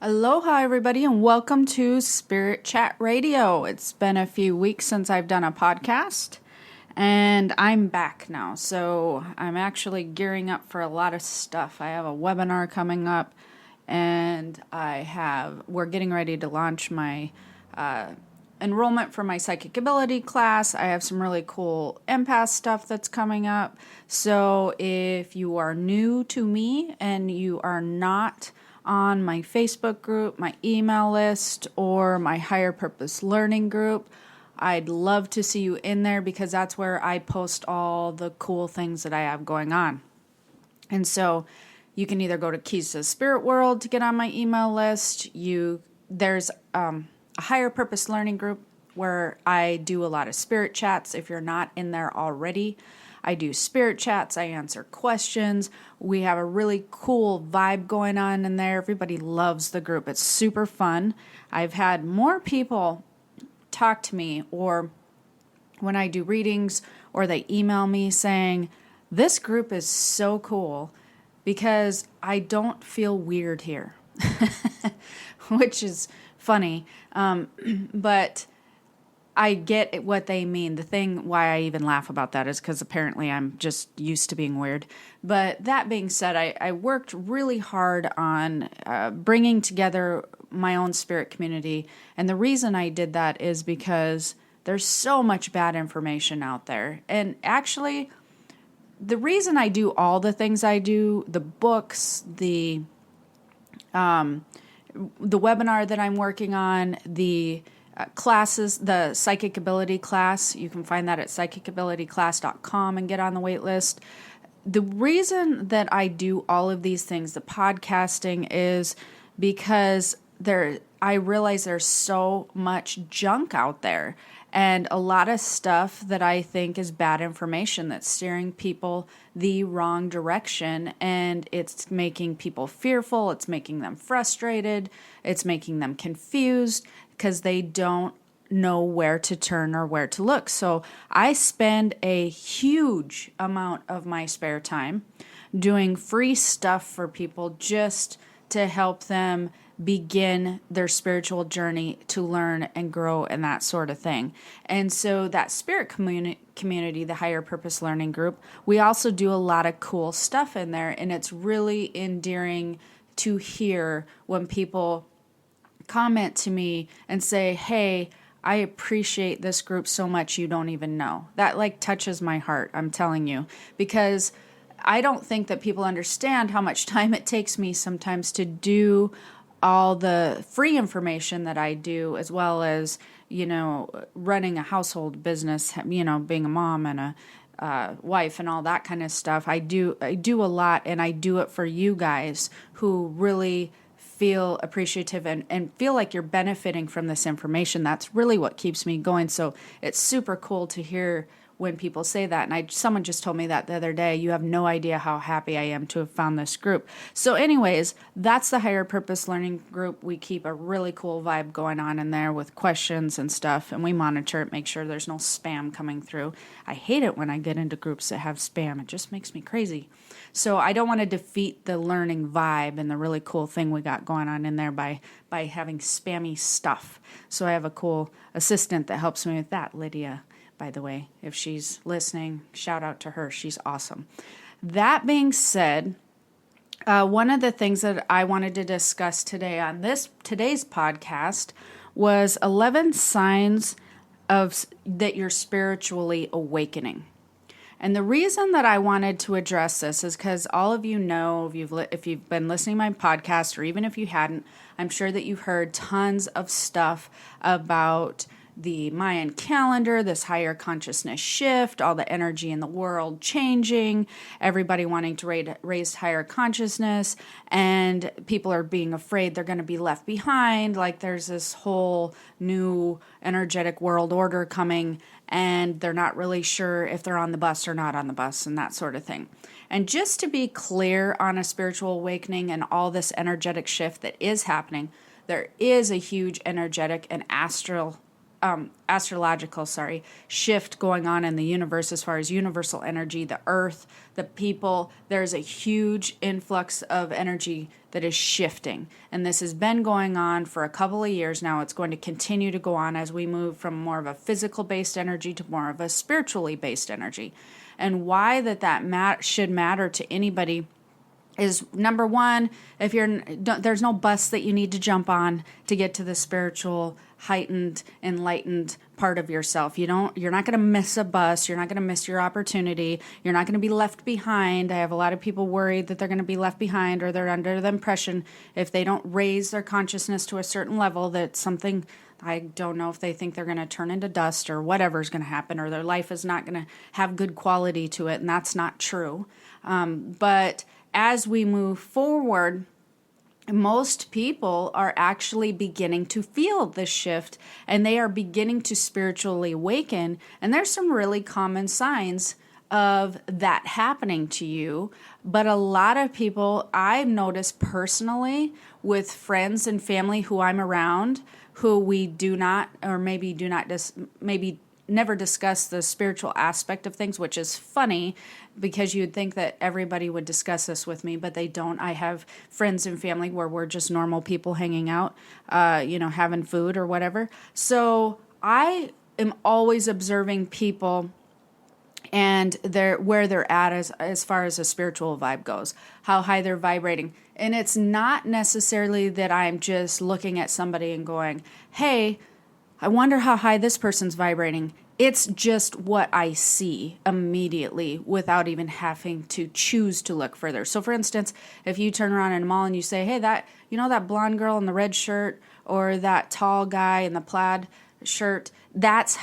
Aloha, everybody, and welcome to Spirit Chat Radio. It's been a few weeks since I've done a podcast, and I'm back now. So I'm actually gearing up for a lot of stuff. I have a webinar coming up, and we're getting ready to launch my enrollment for my psychic ability class. I have some really cool empath stuff that's coming up. So if you are new to me and you are not on my Facebook group, my email list, or my higher purpose learning group, I'd love to see you in there because that's where I post all the cool things that I have going on. And so you can either go to Keys to the Spirit World to get on my email list. There's a higher purpose learning group where I do a lot of spirit chats. If you're not in there already, I do spirit chats. I answer questions. We have a really cool vibe going on in there. Everybody loves the group. It's super fun. I've had more people talk to me, or when I do readings, or they email me saying, this group is so cool because I don't feel weird here, which is funny. But I get what they mean. The thing why I even laugh about that is because apparently I'm just used to being weird. But that being said, I worked really hard on bringing together my own spirit community. And the reason I did that is because there's so much bad information out there. And actually, the reason I do all the things I do, the books, the webinar that I'm working on, the classes, the psychic ability class, you can find that at psychicabilityclass.com and get on the wait list. The reason that I do all of these things, the podcasting, is because I realize there's so much junk out there and a lot of stuff that I think is bad information that's steering people the wrong direction, and it's making people fearful, it's making them frustrated, it's making them confused because they don't know where to turn or where to look. So I spend a huge amount of my spare time doing free stuff for people just to help them begin their spiritual journey to learn and grow and that sort of thing. And so that spirit community, the higher purpose learning group, we also do a lot of cool stuff in there, and it's really endearing to hear when people comment to me and say, hey, I appreciate this group so much you don't even know. That touches my heart, I'm telling you, because I don't think that people understand how much time it takes me sometimes to do all the free information that I do, as well as, running a household business, being a mom and a wife and all that kind of stuff. I do a lot, and I do it for you guys who really feel appreciative and feel like you're benefiting from this information. That's really what keeps me going. So it's super cool to hear when people say that. And someone just told me that the other day. You have no idea how happy I am to have found this group. So anyways, that's the higher purpose learning group. We keep a really cool vibe going on in there with questions and stuff, and we monitor it, make sure there's no spam coming through. I hate it when I get into groups that have spam. It just makes me crazy. So I don't want to defeat the learning vibe and the really cool thing we got going on in there by having spammy stuff. So I have a cool assistant that helps me with that, Lydia. By the way, if she's listening, shout out to her. She's awesome. That being said, one of the things that I wanted to discuss today on today's podcast was 11 signs that you're spiritually awakening. And the reason that I wanted to address this is because all of you know, if you've been listening to my podcast, or even if you hadn't, I'm sure that you've heard tons of stuff about the Mayan calendar, this higher consciousness shift, all the energy in the world changing, everybody wanting to raise higher consciousness, and people are being afraid they're going to be left behind. Like there's this whole new energetic world order coming, and they're not really sure if they're on the bus or not on the bus and that sort of thing. And just to be clear on a spiritual awakening and all this energetic shift that is happening, there is a huge energetic and astral astrological, shift going on in the universe as far as universal energy, the earth, the people. There's a huge influx of energy that is shifting. And this has been going on for a couple of years now. It's going to continue to go on as we move from more of a physical based energy to more of a spiritually based energy. And why that should matter to anybody is, number one, if there's no bus that you need to jump on to get to the spiritual, heightened, enlightened part of yourself. You're not going to miss a bus. You're not going to miss your opportunity. You're not going to be left behind. I have a lot of people worried that they're going to be left behind, or they're under the impression if they don't raise their consciousness to a certain level that something, I don't know if they think they're going to turn into dust or whatever's going to happen, or their life is not going to have good quality to it. And that's not true. But as we move forward, most people are actually beginning to feel this shift, and they are beginning to spiritually awaken. And there's some really common signs of that happening to you. But a lot of people, I've noticed personally with friends and family who I'm around, who we do not, or maybe do not, maybe never discuss the spiritual aspect of things, which is funny because you'd think that everybody would discuss this with me, but they don't. I have friends and family where we're just normal people hanging out, having food or whatever. So I am always observing people and where they're at as far as a spiritual vibe goes, how high they're vibrating. And it's not necessarily that I'm just looking at somebody and going, hey, I wonder how high this person's vibrating. It's just what I see immediately without even having to choose to look further. So for instance, if you turn around in a mall and you say, hey, that blonde girl in the red shirt, or that tall guy in the plaid shirt, that's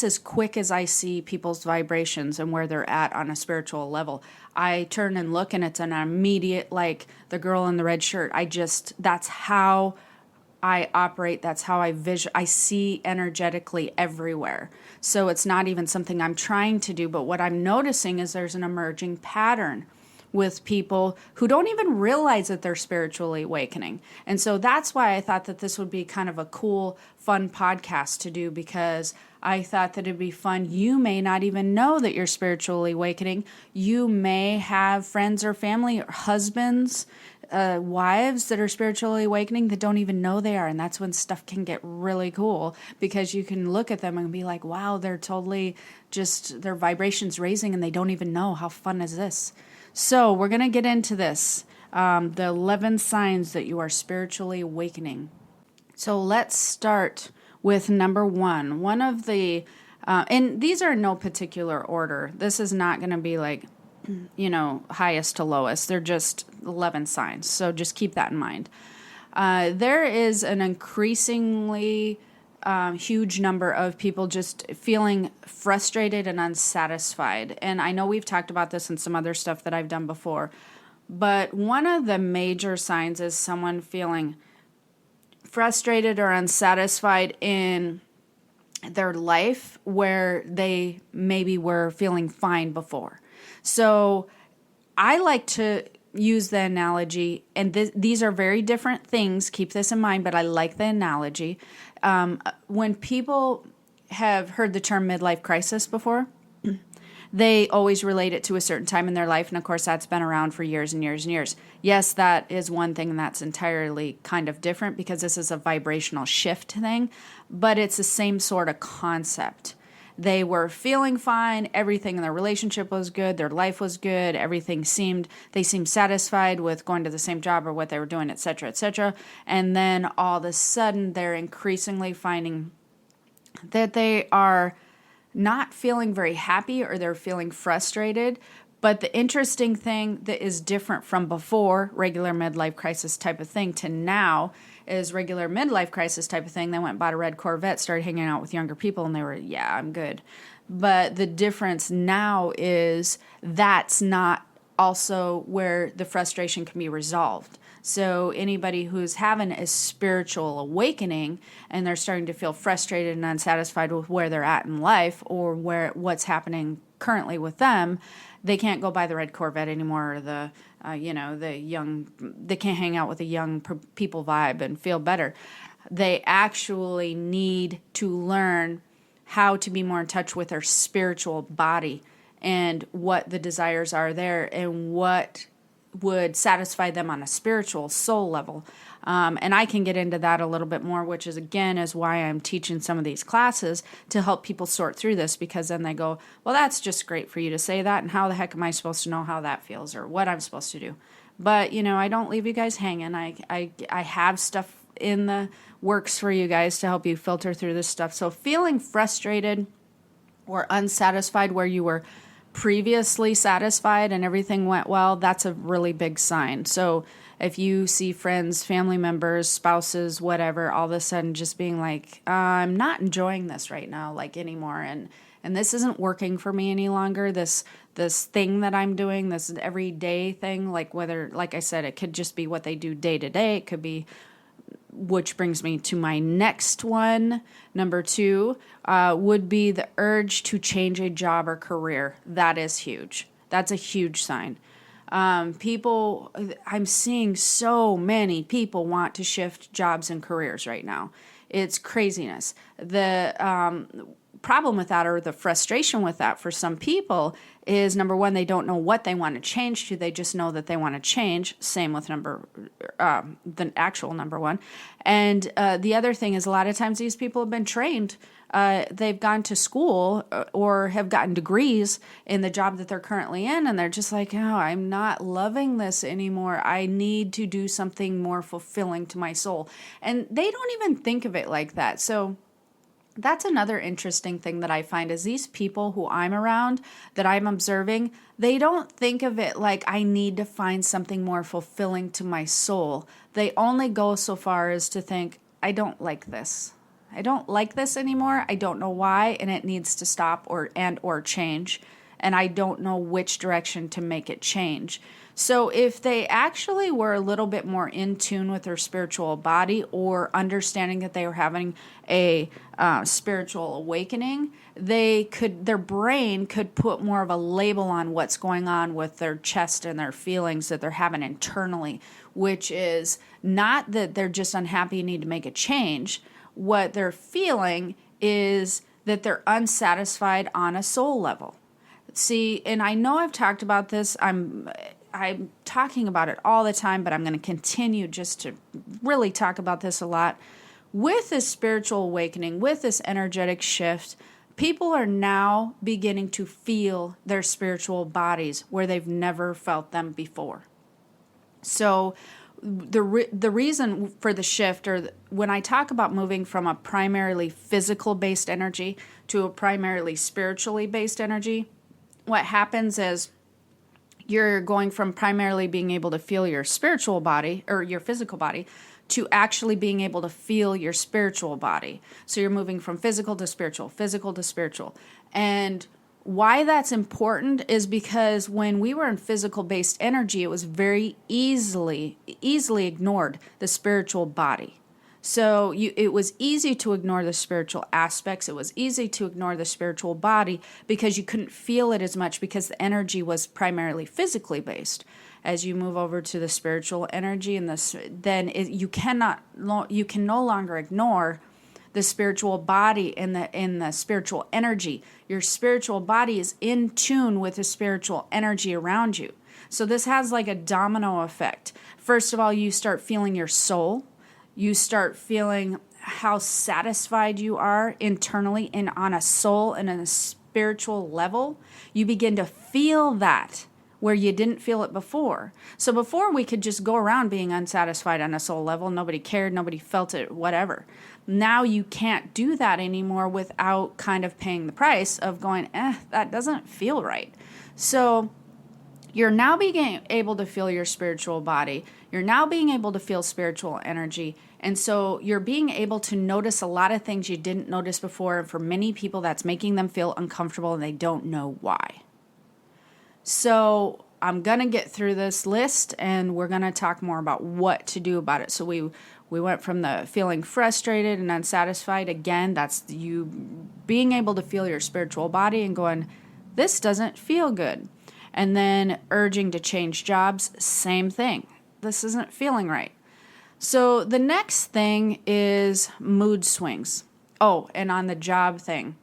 as quick as I see people's vibrations and where they're at on a spiritual level. I turn and look and it's an immediate, like the girl in the red shirt. That's how I operate. That's how I see energetically everywhere. So it's not even something I'm trying to do, but what I'm noticing is there's an emerging pattern with people who don't even realize that they're spiritually awakening. And so that's why I thought that this would be kind of a cool, fun podcast to do, because I thought that it'd be fun. You may not even know that you're spiritually awakening. You may have friends or family or husbands, wives that are spiritually awakening that don't even know they are. And that's when stuff can get really cool, because you can look at them and be like, wow, they're totally just, their vibrations raising and they don't even know. How fun is this? So we're going to get into this, the 11 signs that you are spiritually awakening. So let's start with number one. One of the, and these are in no particular order. This is not going to be like, highest to lowest. They're just 11 signs. So just keep that in mind. There is an increasingly huge number of people just feeling frustrated and unsatisfied. And I know we've talked about this in some other stuff that I've done before, but one of the major signs is someone feeling frustrated or unsatisfied in their life where they maybe were feeling fine before. So I like to use the analogy, and these are very different things. Keep this in mind, but I like the analogy. When people have heard the term midlife crisis before, they always relate it to a certain time in their life. And of course, that's been around for years and years and years. Yes, that is one thing, and that's entirely kind of different because this is a vibrational shift thing, but it's the same sort of concept. They were feeling fine. Everything in their relationship was good. Their life was good. They seemed satisfied with going to the same job or what they were doing, et cetera, et cetera. And then all of a sudden, they're increasingly finding that they are not feeling very happy, or they're feeling frustrated. But the interesting thing that is different from before, regular midlife crisis type of thing, to now is regular midlife crisis type of thing. They went and bought a red Corvette, started hanging out with younger people, and they were, yeah, I'm good. But the difference now is that's not also where the frustration can be resolved. So anybody who's having a spiritual awakening and they're starting to feel frustrated and unsatisfied with where they're at in life, or what's happening currently with them, they can't go buy the red Corvette anymore, or they can't hang out with the young people vibe and feel better. They actually need to learn how to be more in touch with their spiritual body and what the desires are there and what would satisfy them on a spiritual soul level. And I can get into that a little bit more, which is, again, is why I'm teaching some of these classes to help people sort through this, because then they go, well, that's just great for you to say that, and how the heck am I supposed to know how that feels or what I'm supposed to do? But, I don't leave you guys hanging. I have stuff in the works for you guys to help you filter through this stuff. So feeling frustrated or unsatisfied where you were previously satisfied and everything went well, that's a really big sign. So if you see friends, family members, spouses, whatever, all of a sudden just being like, I'm not enjoying this right now, like anymore, and this isn't working for me any longer, this thing that I'm doing, this everyday thing, like I said, it could just be what they do day to day, it could be, which brings me to my next one. Number 2 would be the urge to change a job or career. That is huge. That's a huge sign. I'm seeing so many people want to shift jobs and careers right now. It's craziness. The problem with that, or the frustration with that for some people, is number 1, they don't know what they want to change to. They just know that they want to change. Same with the actual number 1. And the other thing is, a lot of times these people have been trained. They've gone to school or have gotten degrees in the job that they're currently in, and they're just like, oh, I'm not loving this anymore. I need to do something more fulfilling to my soul. And they don't even think of it like that. So that's another interesting thing that I find, is these people who I'm around, that I'm observing, they don't think of it like, I need to find something more fulfilling to my soul. They only go so far as to think, I don't like this. I don't like this anymore. I don't know why, and it needs to stop or change. And I don't know which direction to make it change. So if they actually were a little bit more in tune with their spiritual body, or understanding that they were having a spiritual awakening, their brain could put more of a label on what's going on with their chest and their feelings that they're having internally, which is not that they're just unhappy and need to make a change. What they're feeling is that they're unsatisfied on a soul level. See, and I know I've talked about this. I'm talking about it all the time, but I'm going to continue just to really talk about this a lot. With this spiritual awakening, with this energetic shift, people are now beginning to feel their spiritual bodies where they've never felt them before. So the reason for the shift, or when I talk about moving from a primarily physical-based energy to a primarily spiritually based energy, what happens is you're going from primarily being able to feel your spiritual body or your physical body to actually being able to feel your spiritual body. So you're moving from physical to spiritual, physical to spiritual. And why that's important is because when we were in physical-based energy, it was very easily ignored, the spiritual body. So it was easy to ignore the spiritual aspects. It was easy to ignore the spiritual body because you couldn't feel it as much, because the energy was primarily physically based. As you move over to the spiritual energy, and you can no longer ignore the spiritual body and the spiritual energy. Your spiritual body is in tune with the spiritual energy around you. So this has like a domino effect. First of all, you start feeling your soul. You start feeling how satisfied you are internally and on a soul and on a spiritual level. You begin to feel that where you didn't feel it before. So before, we could just go around being unsatisfied on a soul level. Nobody cared, nobody felt it, whatever. Now you can't do that anymore without kind of paying the price of going, that doesn't feel right. So you're now being able to feel your spiritual body. You're now being able to feel spiritual energy. And so you're being able to notice a lot of things you didn't notice before. And for many people, that's making them feel uncomfortable and they don't know why. So I'm going to get through this list and we're going to talk more about what to do about it. So we went from the feeling frustrated and unsatisfied. Again, that's you being able to feel your spiritual body and going, This doesn't feel good. And then urging to change jobs, same thing. This isn't feeling right. So the next thing is mood swings. Oh, and on the job thing,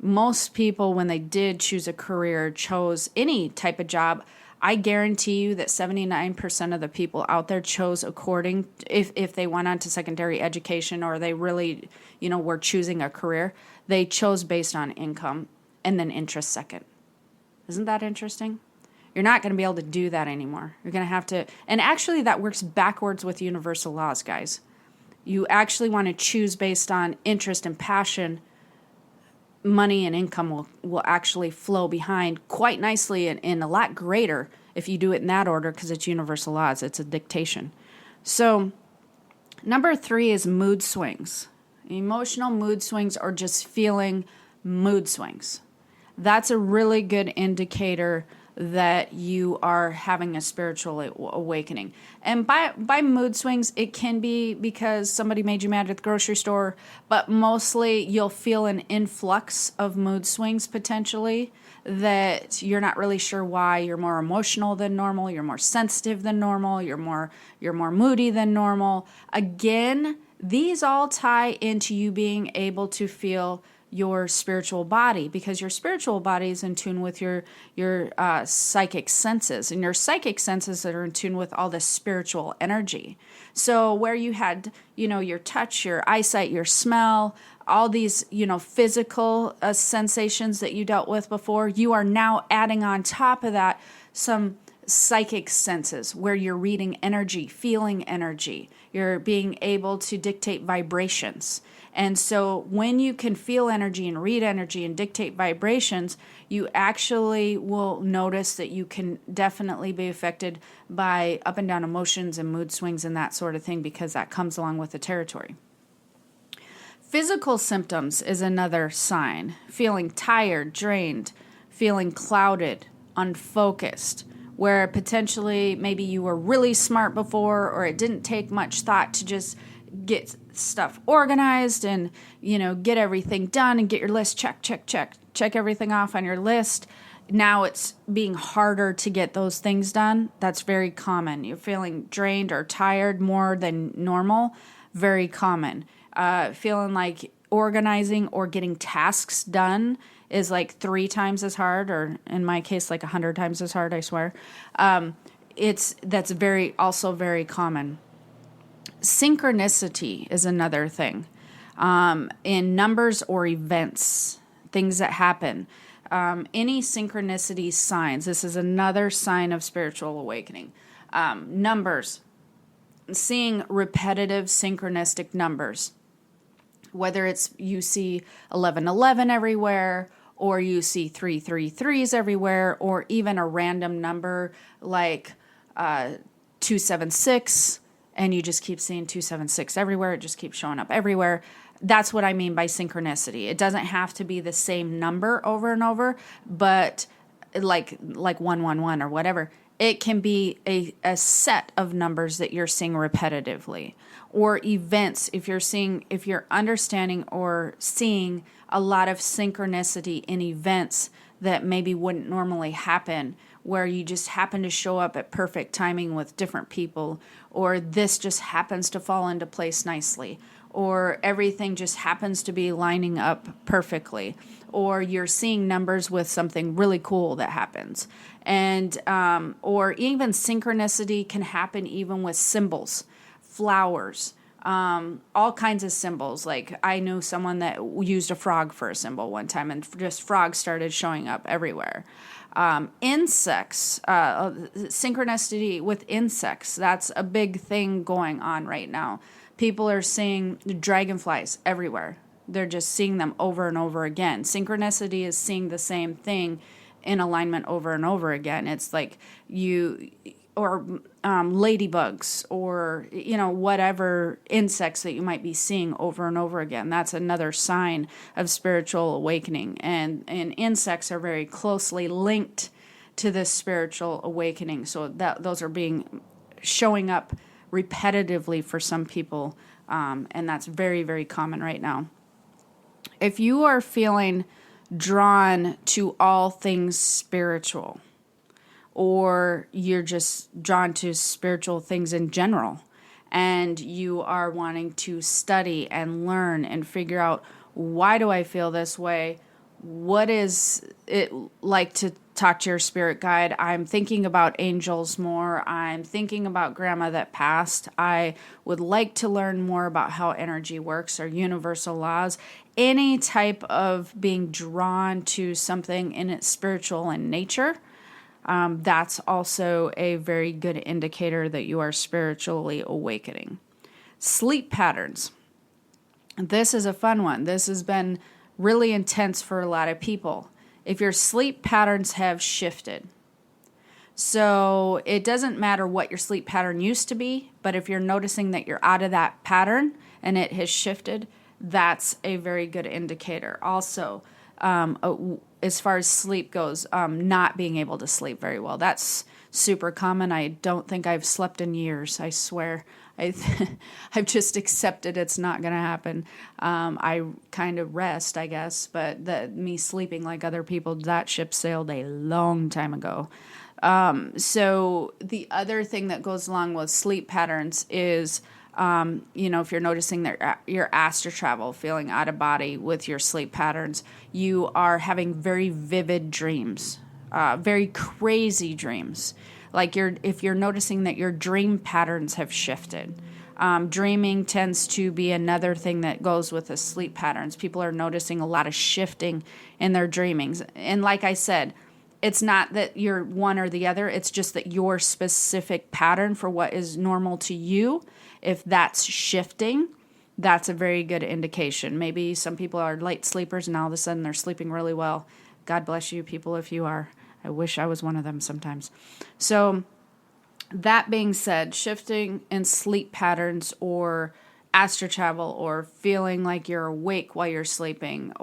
most people, when they did choose a career, chose any type of job. I guarantee you that 79% of the people out there chose according, if they went on to secondary education or they really, were choosing a career, they chose based on income and then interest second. Isn't that interesting? You're not going to be able to do that anymore. You're going to have to, and actually that works backwards with universal laws, guys. You actually want to choose based on interest and passion. Money and income will actually flow behind quite nicely and a lot greater if you do it in that order because it's universal laws. It's a dictation. So number 3 is mood swings. Emotional mood swings or just feeling mood swings. That's a really good indicator that you are having a spiritual awakening. And by mood swings, it can be because somebody made you mad at the grocery store, but mostly you'll feel an influx of mood swings potentially that you're not really sure why. You're more emotional than normal, you're more sensitive than normal, you're more moody than normal. Again, these all tie into you being able to feel your spiritual body, because your spiritual body is in tune with your psychic senses, and your psychic senses that are in tune with all this spiritual energy. So where you had, your touch, your eyesight, your smell, all these, physical sensations that you dealt with before, you are now adding on top of that some psychic senses where you're reading energy, feeling energy. You're being able to dictate vibrations. And so when you can feel energy and read energy and dictate vibrations, you actually will notice that you can definitely be affected by up and down emotions and mood swings and that sort of thing, because that comes along with the territory. Physical symptoms is another sign. Feeling tired, drained, feeling clouded, unfocused, where potentially maybe you were really smart before, or it didn't take much thought to just get stuff organized and, get everything done and get your list check everything off on your list. Now it's being harder to get those things done. That's very common. You're feeling drained or tired more than normal. Very common. Feeling like organizing or getting tasks done is like 3 times as hard, or in my case, like 100 times as hard, I swear. That's also very common. Synchronicity is another thing. In numbers or events, things that happen. Any synchronicity signs. This is another sign of spiritual awakening. Numbers. Seeing repetitive synchronistic numbers. Whether it's you see 1111 everywhere, or you see 333s everywhere, or even a random number like 276, and you just keep seeing 276 everywhere. It just keeps showing up everywhere. That's what I mean by synchronicity. It doesn't have to be the same number over and over, but like 111 or whatever. It can be a set of numbers that you're seeing repetitively, or events. If you're understanding or seeing a lot of synchronicity in events that maybe wouldn't normally happen, where you just happen to show up at perfect timing with different people, or this just happens to fall into place nicely, or everything just happens to be lining up perfectly, or you're seeing numbers with something really cool that happens. And or even synchronicity can happen even with symbols, flowers, all kinds of symbols. Like I knew someone that used a frog for a symbol one time, and just frogs started showing up everywhere. Insects, synchronicity with insects, that's a big thing going on right now. People are seeing dragonflies everywhere. They're just seeing them over and over again. Synchronicity is seeing the same thing in alignment over and over again. It's like ladybugs, or whatever insects that you might be seeing over and over again. That's another sign of spiritual awakening, and insects are very closely linked to this spiritual awakening. So those are showing up repetitively for some people, and that's very, very common right now. If you are feeling drawn to all things spiritual, or you're just drawn to spiritual things in general, and you are wanting to study and learn and figure out, why do I feel this way? What is it like to talk to your spirit guide? I'm thinking about angels more. I'm thinking about grandma that passed. I would like to learn more about how energy works or universal laws. Any type of being drawn to something in its spiritual in nature, that's also a very good indicator that you are spiritually awakening. Sleep patterns. This is a fun one. This has been really intense for a lot of people. If your sleep patterns have shifted, so it doesn't matter what your sleep pattern used to be, but if you're noticing that you're out of that pattern and it has shifted, that's a very good indicator. Also, as far as sleep goes, not being able to sleep very well. That's super common. I don't think I've slept in years, I swear. I've just accepted it's not going to happen. I kind of rest, I guess, but me sleeping like other people, that ship sailed a long time ago. So the other thing that goes along with sleep patterns is, if you're noticing that your astral travel, feeling out of body with your sleep patterns, you are having very vivid dreams, very crazy dreams. Like if you're noticing that your dream patterns have shifted. Dreaming tends to be another thing that goes with the sleep patterns. People are noticing a lot of shifting in their dreamings. And like I said, it's not that you're one or the other. It's just that your specific pattern for what is normal to you, if that's shifting, that's a very good indication. Maybe some people are light sleepers and all of a sudden they're sleeping really well. God bless you people if you are. I wish I was one of them sometimes. So that being said, shifting in sleep patterns or astral travel or feeling like you're awake while you're sleeping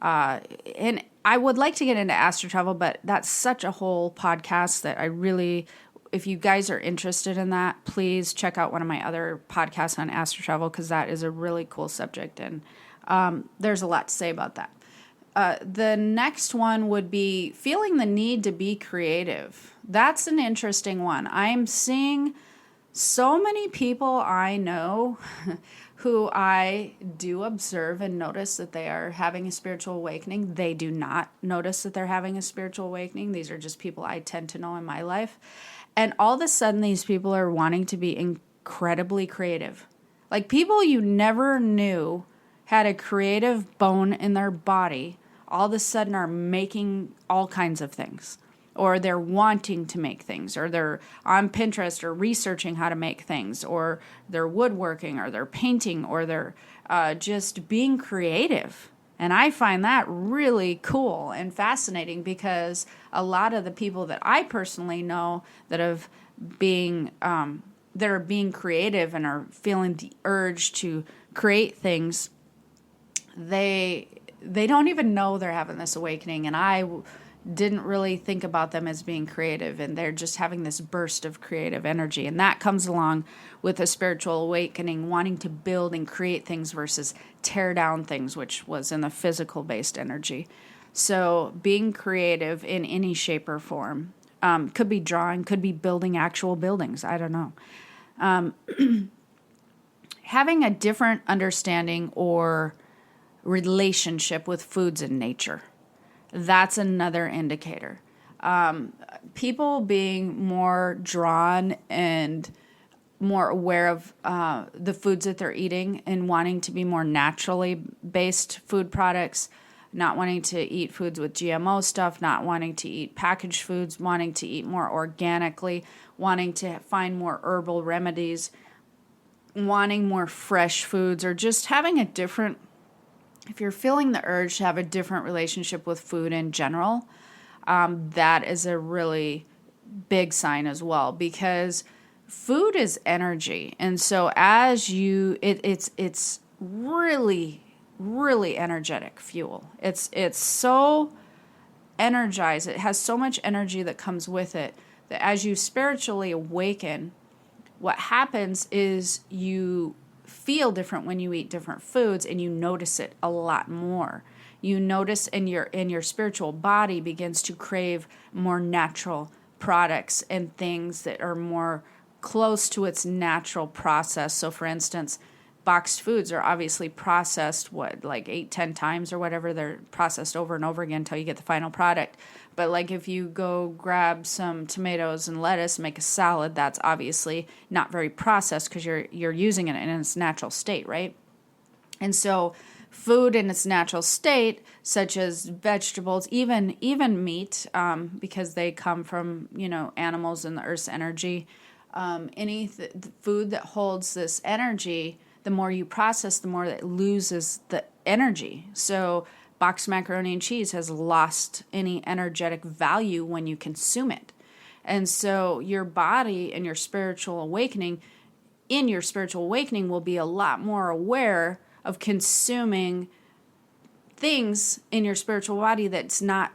and I would like to get into astral travel, but that's such a whole podcast that I really, if you guys are interested in that, please check out one of my other podcasts on astral travel because that is a really cool subject and there's a lot to say about that. The next one would be feeling the need to be creative. That's an interesting one. I'm seeing so many people I know who I do observe and notice that they are having a spiritual awakening. They do not notice that they're having a spiritual awakening. These are just people I tend to know in my life. And all of a sudden, these people are wanting to be incredibly creative. Like people you never knew had a creative bone in their body all of a sudden are making all kinds of things, or they're wanting to make things, or they're on Pinterest or researching how to make things, or they're woodworking, or they're painting, or they're just being creative. And I find that really cool and fascinating because a lot of the people that I personally know that are being creative and are feeling the urge to create things, they don't even know they're having this awakening, and I didn't really think about them as being creative, and they're just having this burst of creative energy, and that comes along with a spiritual awakening, wanting to build and create things versus tear down things, which was in the physical based energy. So being creative in any shape or form, could be drawing, could be building actual buildings, I don't know. Having a different understanding or relationship with foods and nature. That's another indicator. People being more drawn and more aware of the foods that they're eating and wanting to be more naturally based food products, not wanting to eat foods with GMO stuff, not wanting to eat packaged foods, wanting to eat more organically, wanting to find more herbal remedies, wanting more fresh foods, or just having a different, if you're feeling the urge to have a different relationship with food in general, that is a really big sign as well, because food is energy. And so as it's really, really energetic fuel. It's so energized. It has so much energy that comes with it that as you spiritually awaken, what happens is you feel different when you eat different foods and you notice it a lot more. you notice in your spiritual body begins to crave more natural products and things that are more close to its natural process. So for instance, boxed foods are obviously processed, like 8, 10 times or whatever. They're processed over and over again until you get the final product. But like if you go grab some tomatoes and lettuce, make a salad, that's obviously not very processed because you're using it in its natural state, right? And so food in its natural state, such as vegetables, even meat, because they come from, animals and the earth's energy, any food that holds this energy, the more you process, the more it loses the energy. So boxed macaroni and cheese has lost any energetic value when you consume it. And so your body and your spiritual awakening, will be a lot more aware of consuming things in your spiritual body that's not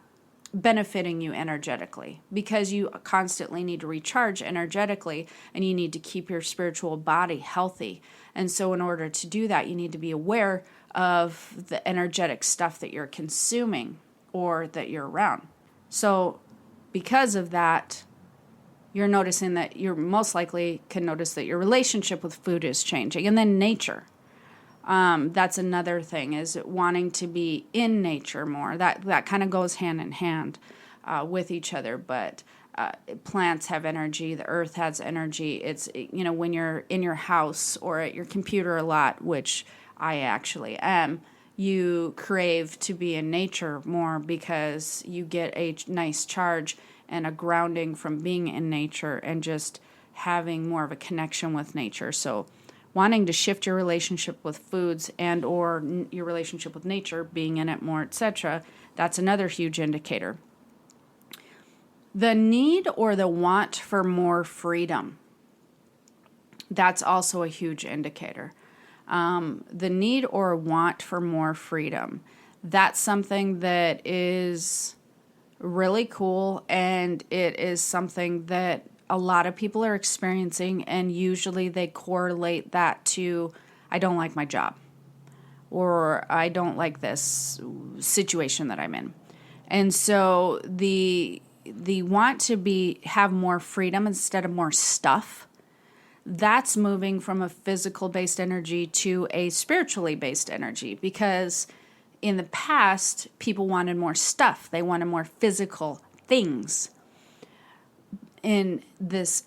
benefiting you energetically, because you constantly need to recharge energetically and you need to keep your spiritual body healthy. And so in order to do that, you need to be aware of the energetic stuff that you're consuming or that you're around. So because of that, you're noticing that you're most likely can notice that your relationship with food is changing. And then nature. That's another thing, is wanting to be in nature more. That kind of goes hand in hand with each other. But plants have energy. The earth has energy. It's, when you're in your house or at your computer a lot, which I actually am, you crave to be in nature more because you get a nice charge and a grounding from being in nature and just having more of a connection with nature. So wanting to shift your relationship with foods and or your relationship with nature, being in it more, etc., that's another huge indicator. The need or the want for more freedom, that's also a huge indicator. The need or want for more freedom, that's something that is really cool, and it is something that a lot of people are experiencing, and usually they correlate that to, I don't like my job, or I don't like this situation that I'm in. And so the want to have more freedom instead of more stuff, that's moving from a physical based energy to a spiritually based energy, because in the past people wanted more stuff, they wanted more physical things. In this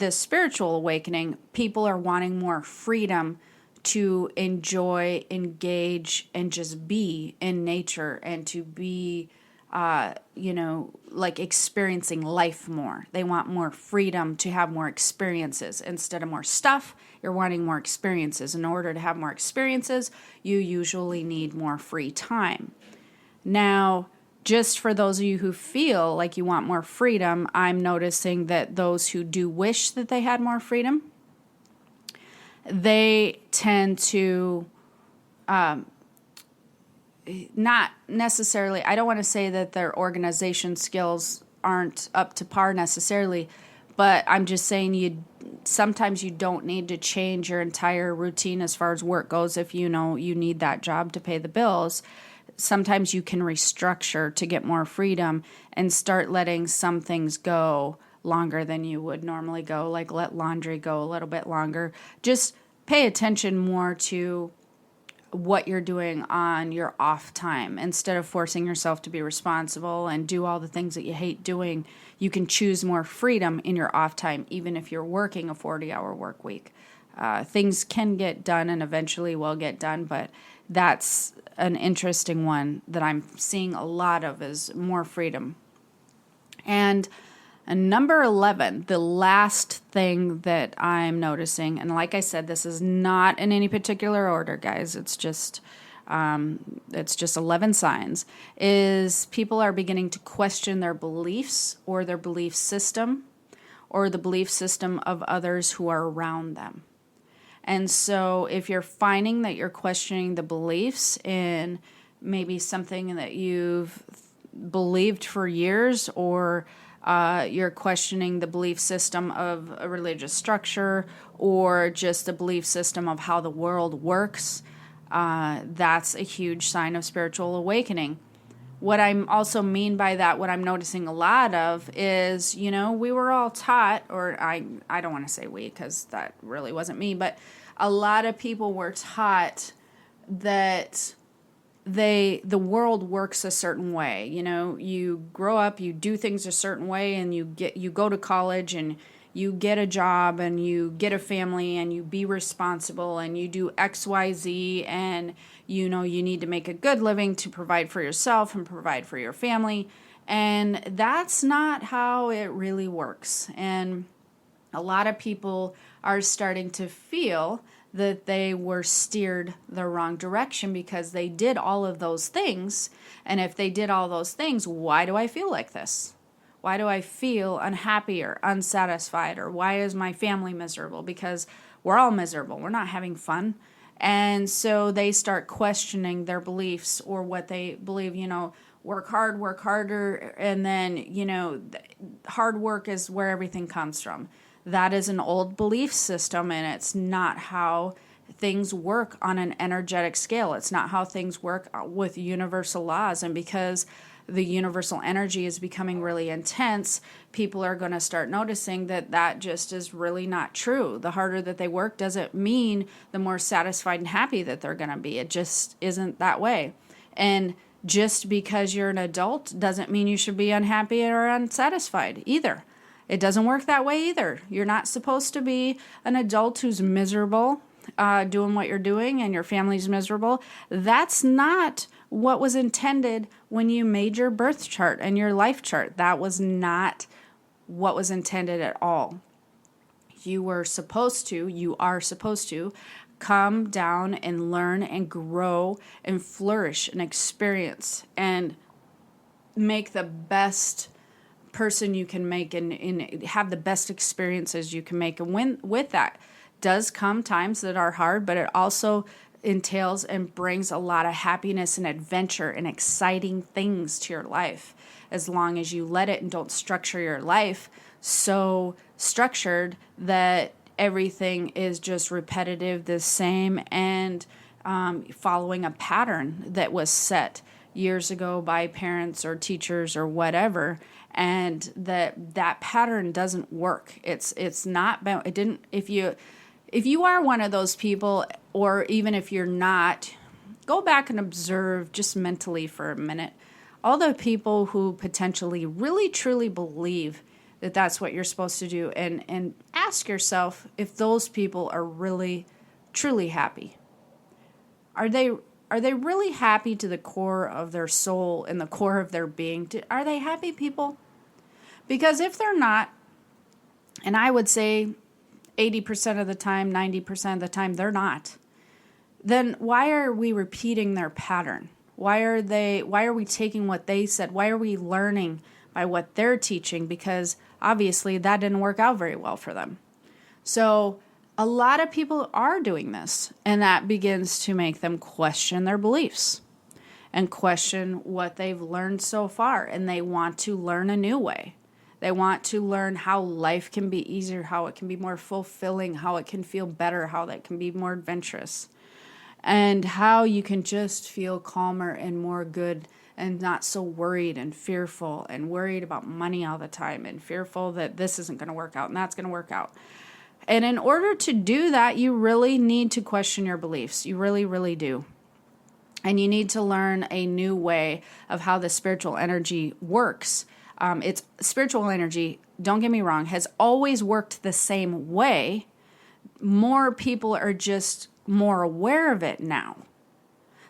spiritual awakening, people are wanting more freedom to enjoy, engage, and just be in nature, and to be like experiencing life more. They want more freedom to have more experiences instead of more stuff. You're wanting more experiences. In order to have more experiences, you usually need more free time. Now, just for those of you who feel like you want more freedom, I'm noticing that those who do wish that they had more freedom, they tend to not necessarily, I don't want to say that their organization skills aren't up to par necessarily, but I'm just saying sometimes you don't need to change your entire routine as far as work goes if you know you need that job to pay the bills. Sometimes you can restructure to get more freedom and start letting some things go longer than you would normally go, like let laundry go a little bit longer. Just pay attention more to what you're doing on your off time. Instead of forcing yourself to be responsible and do all the things that you hate doing, you can choose more freedom in your off time, even if you're working a 40-hour work week. Things can get done and eventually will get done, but that's an interesting one that I'm seeing a lot of, is more freedom. And number 11, the last thing that I'm noticing, and like I said, this is not in any particular order, guys. It's just 11 signs, is people are beginning to question their beliefs or their belief system or the belief system of others who are around them. And so if you're finding that you're questioning the beliefs in maybe something that you've believed for years, or you're questioning the belief system of a religious structure, or just the belief system of how the world works, that's a huge sign of spiritual awakening. What I'm also mean by that, what I'm noticing a lot of is, we were all taught, or I don't want to say we because that really wasn't me, but a lot of people were taught that the world works a certain way. You grow up, you do things a certain way, and you go to college and you get a job and you get a family and you be responsible and you do XYZ, and you need to make a good living to provide for yourself and provide for your family. And that's not how it really works. And a lot of people are starting to feel that they were steered the wrong direction because they did all of those things. And if they did all those things, why do I feel like this? Why do I feel unhappy or unsatisfied? Or why is my family miserable? Because we're all miserable. We're not having fun. And so they start questioning their beliefs or what they believe, work hard, work harder. And then, hard work is where everything comes from. That is an old belief system, and it's not how things work on an energetic scale. It's not how things work with universal laws. And because the universal energy is becoming really intense, people are going to start noticing that just is really not true. The harder that they work doesn't mean the more satisfied and happy that they're going to be. It just isn't that way. And just because you're an adult doesn't mean you should be unhappy or unsatisfied either. It doesn't work that way either. You're not supposed to be an adult who's miserable doing what you're doing and your family's miserable. That's not what was intended when you made your birth chart and your life chart. That was not what was intended at all. You are supposed to come down and learn and grow and flourish and experience and make the best person you can make and have the best experiences you can make. And with that does come times that are hard, but it also entails and brings a lot of happiness and adventure and exciting things to your life, as long as you let it and don't structure your life so structured that everything is just repetitive, the same, and following a pattern that was set years ago by parents or teachers or whatever, and that pattern doesn't work. It's not, it didn't, if you are one of those people, or even if you're not, go back and observe just mentally for a minute all the people who potentially really truly believe that that's what you're supposed to do, and ask yourself if those people are really truly happy. Are they really happy to the core of their soul and the core of their being? Are they happy people? Because if they're not, and I would say 80% of the time, 90% of the time, they're not, then why are we repeating their pattern? Why are we taking what they said? Why are we learning by what they're teaching? Because obviously that didn't work out very well for them. So a lot of people are doing this, and that begins to make them question their beliefs and question what they've learned so far, and they want to learn a new way. They want to learn how life can be easier, how it can be more fulfilling, how it can feel better, how that can be more adventurous, and how you can just feel calmer and more good and not so worried and fearful and worried about money all the time and fearful that this isn't going to work out and that's going to work out. And in order to do that, you really need to question your beliefs. You really, really do. And you need to learn a new way of how the spiritual energy works. It's spiritual energy, don't get me wrong, has always worked the same way. More people are just more aware of it now.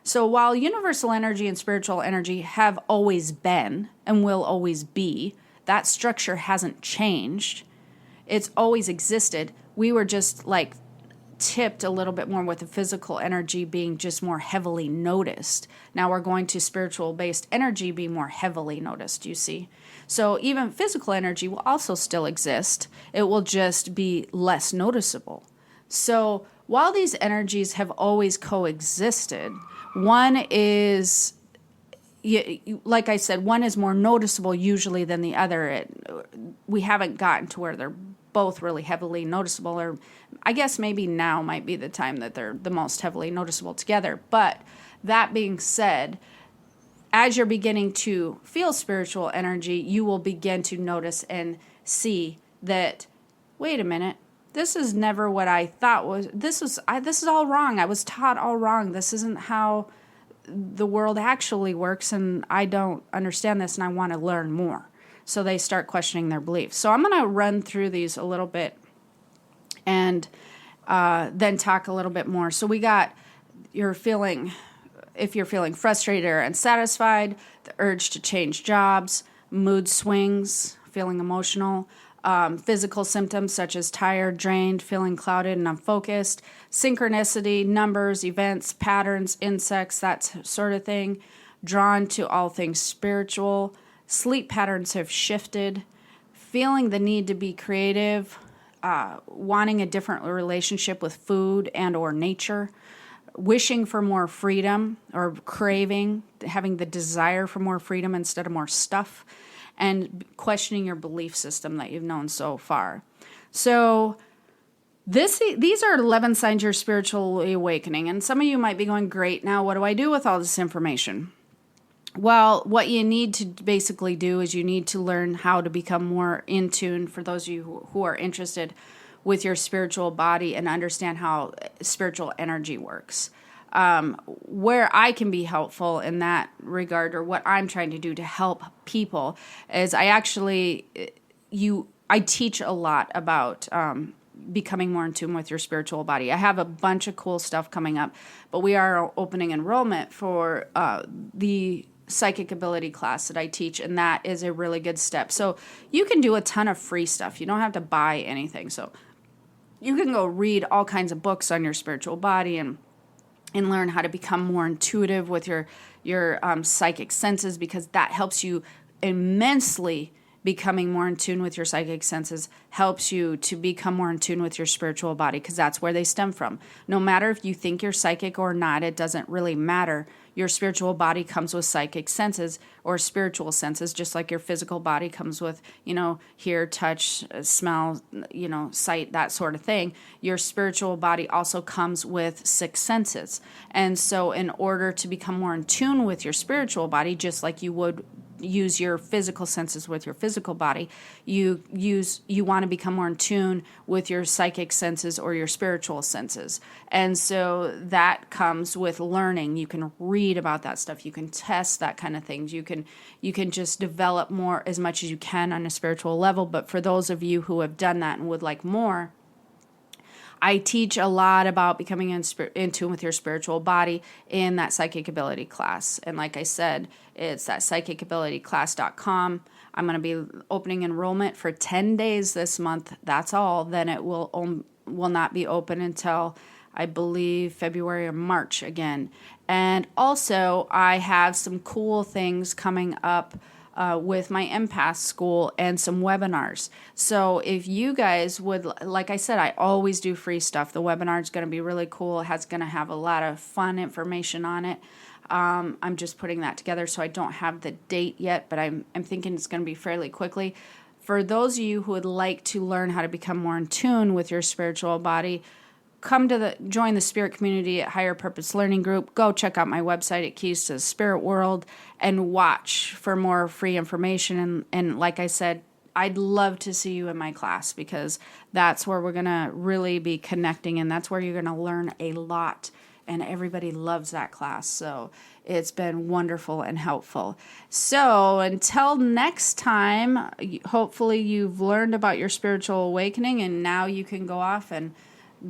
So while universal energy and spiritual energy have always been and will always be, that structure hasn't changed. It's always existed. We were just like tipped a little bit more with the physical energy being just more heavily noticed. Now we're going to spiritual based energy be more heavily noticed, you see. So even physical energy will also still exist. It will just be less noticeable. So while these energies have always coexisted, one is, like I said, one is more noticeable usually than the other. We haven't gotten to where they're both really heavily noticeable, or I guess maybe now might be the time that they're the most heavily noticeable together. But that being said, as you're beginning to feel spiritual energy, you will begin to notice and see that, wait a minute, this is never what I thought was. This is all wrong. I was taught all wrong. This isn't how the world actually works, and I don't understand this, and I want to learn more. So they start questioning their beliefs. So I'm going to run through these a little bit and then talk a little bit more. So we got if you're feeling frustrated or unsatisfied, the urge to change jobs, mood swings, feeling emotional, physical symptoms such as tired, drained, feeling clouded and unfocused, synchronicity, numbers, events, patterns, insects, that sort of thing, drawn to all things spiritual, sleep patterns have shifted, feeling the need to be creative, wanting a different relationship with food and or nature, wishing for more freedom or craving, having the desire for more freedom instead of more stuff, and questioning your belief system that you've known so far. So these are 11 signs you're spiritually awakening. And some of you might be going, great, now what do I do with all this information? Well, what you need to basically do is you need to learn how to become more in tune, for those of you who are interested, with your spiritual body and understand how spiritual energy works. Where I can be helpful in that regard, or what I'm trying to do to help people, is I teach a lot about becoming more in tune with your spiritual body. I have a bunch of cool stuff coming up, but we are opening enrollment for the psychic ability class that I teach, and that is a really good step. So you can do a ton of free stuff. You don't have to buy anything. So you can go read all kinds of books on your spiritual body and learn how to become more intuitive with your psychic senses, because that helps you immensely. Becoming more in tune with your psychic senses helps you to become more in tune with your spiritual body, because that's where they stem from. No matter if you think you're psychic or not, it doesn't really matter. Your spiritual body comes with psychic senses or spiritual senses, just like your physical body comes with, hear, touch, smell, sight, that sort of thing. Your spiritual body also comes with 6 senses. And so in order to become more in tune with your spiritual body, just like you would use your physical senses with your physical body, you want to become more in tune with your psychic senses or your spiritual senses. And so that comes with learning. You can read about that stuff, you can test that kind of things, you can just develop more as much as you can on a spiritual level. But for those of you who have done that and would like more, I teach a lot about becoming in tune with your spiritual body in that psychic ability class. And like I said, it's at psychicabilityclass.com. I'm going to be opening enrollment for 10 days this month. That's all. Then it will not be open until, I believe, February or March again. And also, I have some cool things coming up with my empath school and some webinars. So if you guys would, like I said, I always do free stuff. The webinar is going to be really cool. It's going to have a lot of fun information on it. I'm just putting that together, so I don't have the date yet, but I'm thinking it's going to be fairly quickly. For those of you who would like to learn how to become more in tune with your spiritual body, join the spirit community at Higher Purpose Learning Group. Go check out my website at Keys to the Spirit World and watch for more free information. And like I said, I'd love to see you in my class, because that's where we're going to really be connecting, and that's where you're going to learn a lot. And everybody loves that class. So it's been wonderful and helpful. So until next time, hopefully you've learned about your spiritual awakening, and now you can go off and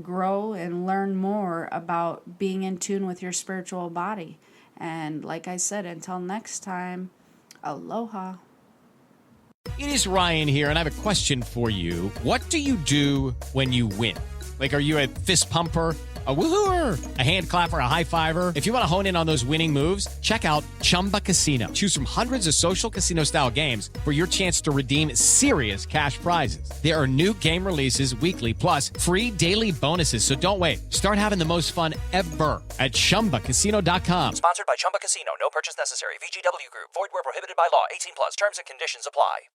grow and learn more about being in tune with your spiritual body. And like I said, until next time, aloha. It is Ryan here, and I have a question for you. What do you do when you win? Like, are you a fist pumper, a woo-hooer, a hand clapper, a high-fiver? If you want to hone in on those winning moves, check out Chumba Casino. Choose from hundreds of social casino-style games for your chance to redeem serious cash prizes. There are new game releases weekly, plus free daily bonuses. So don't wait. Start having the most fun ever at ChumbaCasino.com. Sponsored by Chumba Casino. No purchase necessary. VGW Group. Void where prohibited by law. 18+. Terms and conditions apply.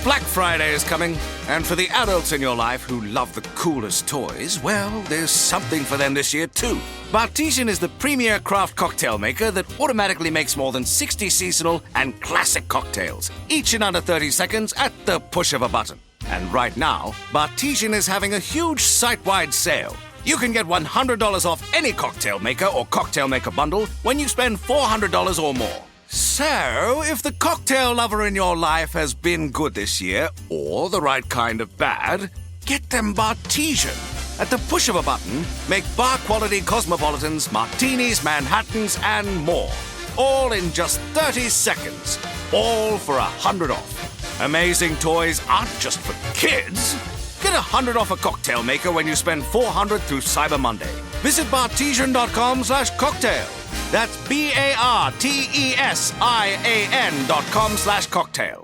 Black Friday is coming, and for the adults in your life who love the coolest toys, well, there's something for them this year too. Bartesian is the premier craft cocktail maker that automatically makes more than 60 seasonal and classic cocktails, each in under 30 seconds at the push of a button. And right now, Bartesian is having a huge site-wide sale. You can get $100 off any cocktail maker or cocktail maker bundle when you spend $400 or more. So, if the cocktail lover in your life has been good this year, or the right kind of bad, get them Bartesian. At the push of a button, make bar-quality cosmopolitans, martinis, Manhattans, and more. All in just 30 seconds. All for $100 off. Amazing toys aren't just for kids. Get $100 off a cocktail maker when you spend $400 through Cyber Monday. Visit Bartesian.com/cocktail. That's BARTESIAN.com/cocktail.